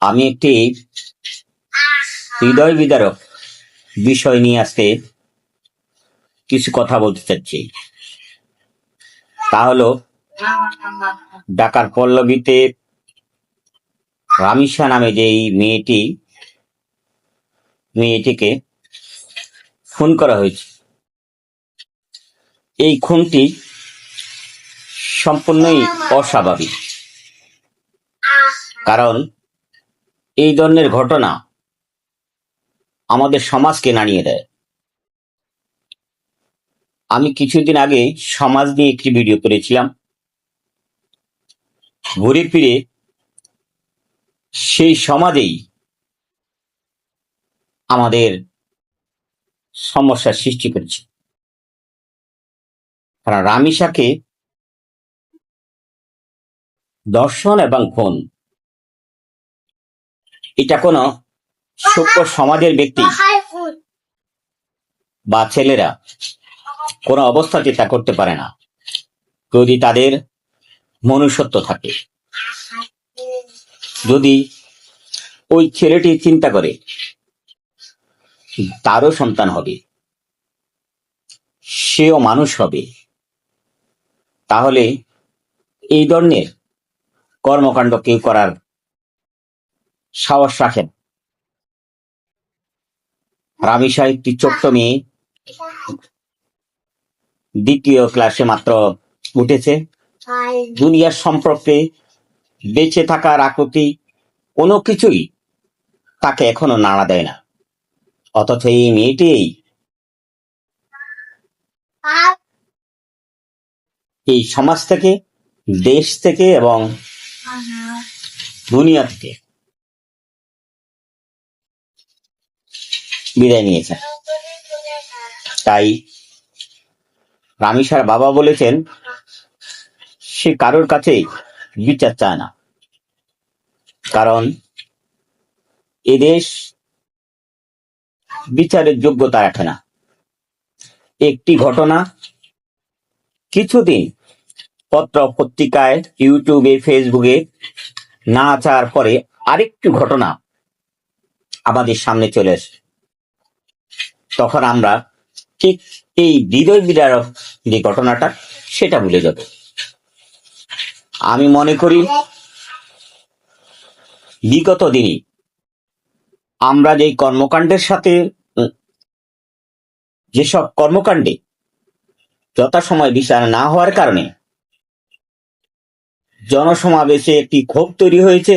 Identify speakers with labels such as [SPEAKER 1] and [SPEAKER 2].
[SPEAKER 1] আমি একটি হৃদয় বিদারক বিষয় নিয়ে আজকে কিছু কথা বলতে চাচ্ছি। তা হলো ঢাকার পল্লবীতে রামিসা নামে যে মেয়েটিকে খুন করা হয়েছে। এই খুনটি সম্পূর্ণই অস্বাভাবিক, কারণ এই ধরনের ঘটনা আমাদের সমাজকে নাড়িয়ে দেয়। আমি কিছুদিন আগে সমাজ নিয়ে একটি ভিডিও করেছিলাম। ঘুরে ফিরে সেই সমাজেই আমাদের সমস্যার সৃষ্টি করেছে। কারণ রামিসাকে ধর্ষণ এবং খুন, এটা কোনো সভ্য সমাজের ব্যক্তি বা ছেলেরা কোনো অবস্থাতে তা করতে পারে না, যদি তাদের মনুষ্যত্ব থাকে। যদি ওই ছেলেটি চিন্তা করে তারও সন্তান হবে, সেও মানুষ হবে, তাহলে এই ধরনের কর্মকাণ্ড কেউ করার সাহস রাখেন। রামিসা একটি ছোট্ট মেয়ে, দ্বিতীয় ক্লাসে মাত্র উঠেছে। দুনিয়ার সম্পর্কে বেঁচে থাকার আকুতি কোনো কিছুই তাকে এখনো নাড়া দেয় না। অথচ এই মেয়েটি এই সমাজ থেকে, দেশ থেকে এবং দুনিয়া থেকে বিদায় নিয়েছে। তাই রামিসার বাবা বলেছেন সে কারোর কাছেই বিচার চায় না, কারণ এদেশ বিচারের যোগ্যতা রাখে না। একটি ঘটনা কিছুদিন পত্র পত্রিকায়, ইউটিউবে, ফেসবুকে না আসার পরে আরেকটি ঘটনা আমাদের সামনে চলে আসে, তখন আমরা ঠিক এই হৃদয় বিদারক যে ঘটনাটা সেটা ভুলে যাব। আমি মনে করি বিগত দিনে আমরা যে কর্মকাণ্ডের সাথে, যেসব কর্মকাণ্ডে যথাসময় বিচার না হওয়ার কারণে জনসমাবেশে একটি ক্ষোভ তৈরি হয়েছে,